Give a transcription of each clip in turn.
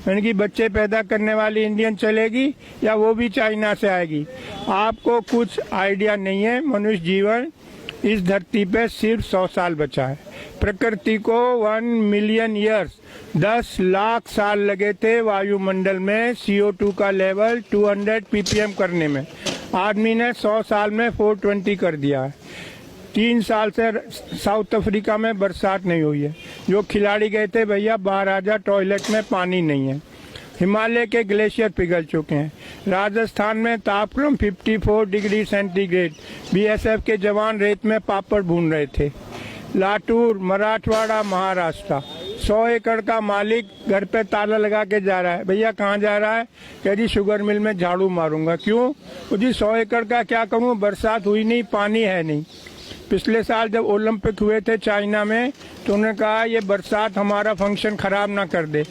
यानी कि बच्चे पैदा करने वाली इंडियन चलेगी या वो भी चाइना से आएगी। आपको कुछ आइडिया नहीं है। मनुष्य जीवन इस धरती पे सिर्फ 100 साल बचा है। प्रकृति को 1 मिलियन ईयर्स 10 लाख साल लगे थे वायुमंडल में CO2 का लेवल 200 ppm करने में। आदमी ने 100 साल में 420 कर दिया है। 3 साल से साउथ अफ्रीका में बरसात नहीं हुई है। जो खिलाड़ी गए थे भैया बाहर आ जा, टॉयलेट में पानी नहीं है। हिमालय के ग्लेशियर पिघल चुके हैं। राजस्थान में तापक्रम 54 डिग्री सेंटीग्रेड। BSF के जवान रेत में पापड़ भून रहे थे। लातूर, मराठवाड़ा, महाराष्ट्र, 100 एकड़ का मालिक घर पे ताला लगा के जा रहा है। भैया कहाँ जा रहा है? कह जी शुगर मिल में झाड़ू मारूंगा। क्यों? जी 100 एकड़ का क्या करूँ, बरसात हुई नहीं, पानी है नहीं। पिछले साल जब ओलंपिक हुए थे चाइना में तो उन्होंने कहा ये बरसात हमारा फंक्शन खराब ना कर दे,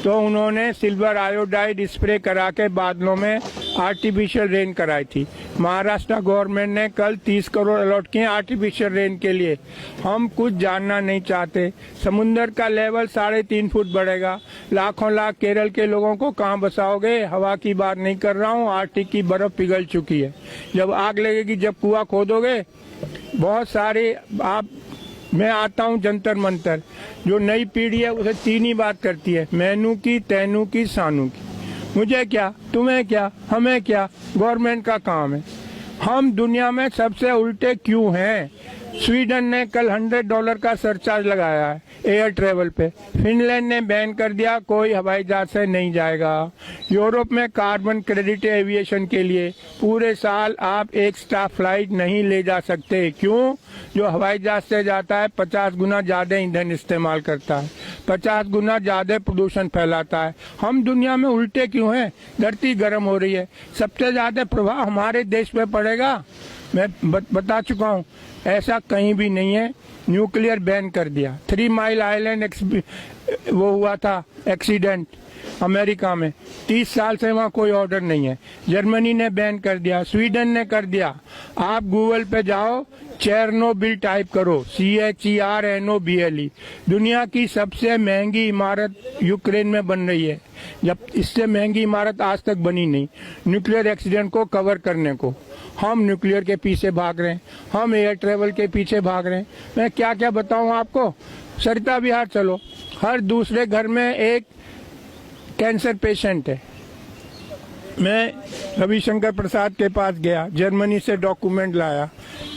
तो उन्होंने सिल्वर आयोडाइड स्प्रे करा के बादलों में आर्टिफिशियल रेन कराई थी। महाराष्ट्र गवर्नमेंट ने कल 30 करोड़ अलॉट किए आर्टिफिशियल रेन के लिए। हम कुछ जानना नहीं चाहते। समुन्द्र का लेवल 3.5 फुट बढ़ेगा। लाखों लाख केरल के लोगों को कहाँ बसाओगे? हवा की बात नहीं कर रहा हूँ, आर्टिक की बर्फ पिघल चुकी है। जब आग लगेगी, जब कुआं खोदोगे, बहुत सारे मैं आता हूँ जंतर मंतर। जो नई पीढ़ी है उसे 3 ही बात करती है, मैनू की, तैनू की, सानू की। मुझे क्या, तुम्हें क्या, हमें क्या, गवर्नमेंट का काम है। हम दुनिया में सबसे उल्टे क्यों हैं? स्वीडन ने कल $100 का सरचार्ज लगाया है एयर ट्रेवल पे। फिनलैंड ने बैन कर दिया, कोई हवाई जहाज से नहीं जाएगा। यूरोप में कार्बन क्रेडिट एविएशन के लिए पूरे साल आप एक स्टाफ फ्लाइट नहीं ले जा सकते। क्यों? जो हवाई जहाज से जाता है 50 गुना ज्यादा ईंधन इस्तेमाल करता है, 50 गुना ज्यादा प्रदूषण फैलाता है। हम दुनिया में उल्टे क्यों हैं? धरती गर्म हो रही है, सबसे ज्यादा प्रभाव हमारे देश में पड़ेगा। मैं बता चुका हूँ, ऐसा कहीं भी नहीं है। न्यूक्लियर बैन कर दिया। 3 माइल आइलैंड वो हुआ था एक्सीडेंट अमेरिका में, 30 साल से वहाँ कोई ऑर्डर नहीं है। जर्मनी ने बैन कर दिया, स्वीडन ने कर दिया। आप गूगल पे जाओ, चेरनोबिल टाइप करो, CHERNOBIL। दुनिया की सबसे महंगी इमारत यूक्रेन में बन रही है, जब इससे महंगी इमारत आज तक बनी नहीं। न्यूक्लियर एक्सीडेंट को कवर करने को हम न्यूक्लियर के पीछे भाग रहे हैं, हम एयर ट्रेवल के पीछे भाग रहे हैं। मैं क्या क्या बताऊं आपको? सरिता विहार चलो, हर दूसरे घर में एक कैंसर पेशेंट है। मैं रविशंकर प्रसाद के पास गया, जर्मनी से डॉक्यूमेंट लाया।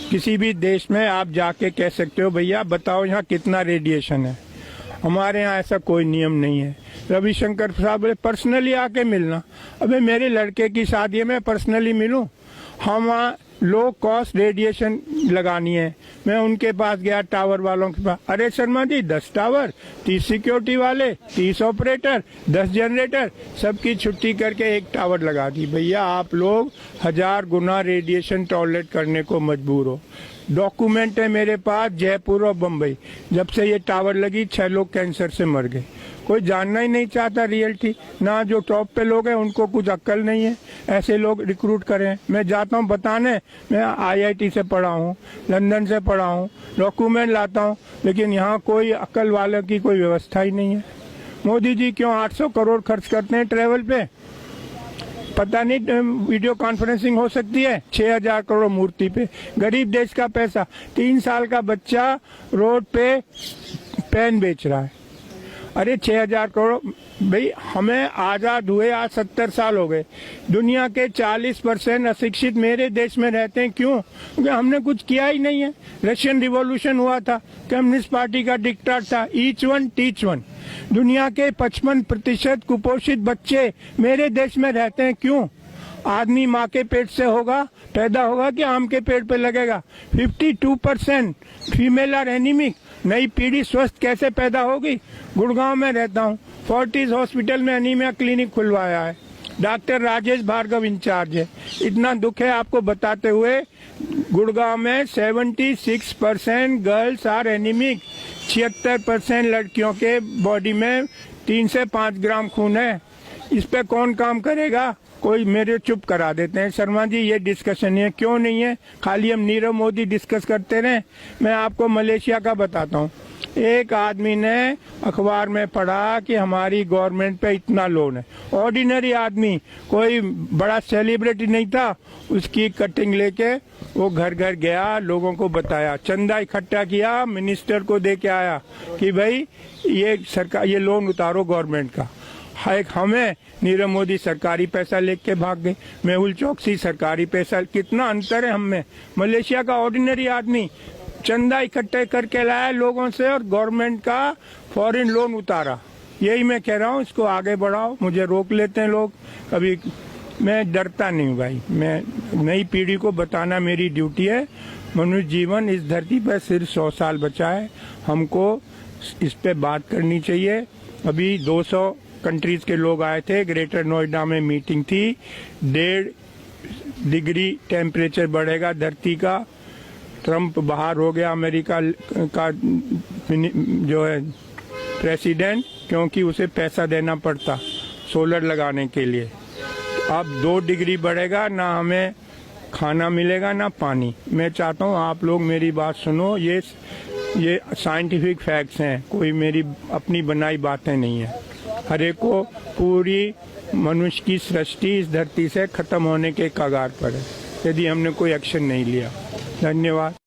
किसी भी देश में आप जाके कह सकते हो भैया बताओ यहाँ कितना रेडिएशन है। हमारे यहाँ ऐसा कोई नियम नहीं है। रविशंकर प्रसाद बोले पर्सनली आके मिलना। अबे मेरे लड़के की शादी में पर्सनली मिलूं? हम वहाँ लो कॉस्ट रेडिएशन लगानी है। मैं उनके पास गया, टावर वालों के पास। अरे शर्मा जी 10 टावर, 30 सिक्योरिटी वाले, 30 ऑपरेटर, 10 जनरेटर, सबकी छुट्टी करके एक टावर लगा दी। भैया आप लोग 1000 गुना रेडिएशन टॉलरेट करने को मजबूर हो। डॉक्यूमेंट है मेरे पास, जयपुर और बम्बई। जब से ये टावर लगी 6 लोग कैंसर से मर गए। कोई जानना ही नहीं चाहता रियलिटी। ना जो टॉप पे लोग हैं उनको कुछ अक्ल नहीं है, ऐसे लोग रिक्रूट करें। मैं जाता हूँ बताने, मैं IIT से पढ़ा हूँ, लंदन से पढ़ा हूँ, डॉक्यूमेंट लाता हूँ, लेकिन यहाँ कोई अक्ल वाले की कोई व्यवस्था ही नहीं है। मोदी जी क्यों 800 करोड़ खर्च करते हैं ट्रेवल पे? पता नहीं वीडियो कॉन्फ्रेंसिंग हो सकती है 6000 करोड़ मूर्ति पे। गरीब देश का पैसा। 3 साल का बच्चा रोड पे पेन बेच रहा है। अरे 6000 करोड़। भाई हमें आजाद हुए आज 70 साल हो गए। दुनिया के 40% अशिक्षित मेरे देश में रहते हैं। क्यों? क्योंकि हमने कुछ किया ही नहीं है। रशियन रिवॉल्यूशन हुआ था, कम्युनिस्ट पार्टी का डिक्टेट था, ईच वन टीच वन। दुनिया के 55% कुपोषित बच्चे मेरे देश में रहते हैं। क्यों? आदमी माँ के पेट से होगा, पैदा होगा कि आम के पेड़ पे लगेगा। 52% फीमेल आर एनीमिक। नई पीढ़ी स्वस्थ कैसे पैदा होगी? गुड़गांव में रहता हूँ, फोर्टिस हॉस्पिटल में एनीमिया क्लिनिक खुलवाया है। डॉक्टर राजेश भार्गव इंचार्ज है। इतना दुख है आपको बताते हुए, गुड़गांव में 76% गर्ल्स आर एनीमिक। 76% लड़कियों के बॉडी में 3 से 5 ग्राम खून है। इस पे कौन काम करेगा? कोई मेरे चुप करा देते हैं, शर्मा जी ये डिस्कशन है, क्यों नहीं है? खाली हम नीरव मोदी डिस्कस करते रहे। मैं आपको मलेशिया का बताता हूँ। एक आदमी ने अखबार में पढ़ा कि हमारी गवर्नमेंट पे इतना लोन है। ऑर्डिनरी आदमी, कोई बड़ा सेलिब्रिटी नहीं था, उसकी कटिंग लेके वो घर घर गया, लोगों को बताया, चंदा इकट्ठा किया, मिनिस्टर को दे के आया कि भाई ये सरकार, ये लोन उतारो गवर्नमेंट का। एक हमें नीरव मोदी सरकारी पैसा लेके भाग गए, मेहुल चौकसी सरकारी पैसा, कितना अंतर है हम में। मलेशिया का ऑर्डिनरी आदमी चंदा इकट्ठे करके लाया लोगों से और गवर्नमेंट का फॉरेन लोन उतारा। यही मैं कह रहा हूँ, इसको आगे बढ़ाओ। मुझे रोक लेते हैं लोग कभी, मैं डरता नहीं हूँ भाई, मैं नई पीढ़ी को बताना मेरी ड्यूटी है। मनुष्य जीवन इस धरती पर सिर्फ 100 साल बचा है, हमको इस पे बात करनी चाहिए। अभी 200 कंट्रीज के लोग आए थे, ग्रेटर नोएडा में मीटिंग थी। 1.5 डिग्री टेम्परेचर बढ़ेगा धरती का। ट्रम्प बाहर हो गया अमेरिका का जो है प्रेसिडेंट, क्योंकि उसे पैसा देना पड़ता सोलर लगाने के लिए। अब 2 डिग्री बढ़ेगा, ना हमें खाना मिलेगा ना पानी। मैं चाहता हूँ आप लोग मेरी बात सुनो, ये साइंटिफिक फैक्ट्स हैं, कोई मेरी अपनी बनाई बातें नहीं है। हर एक को पूरी मनुष्य की सृष्टि इस धरती से खत्म होने के कगार पर है यदि हमने कोई एक्शन नहीं लिया। धन्यवाद।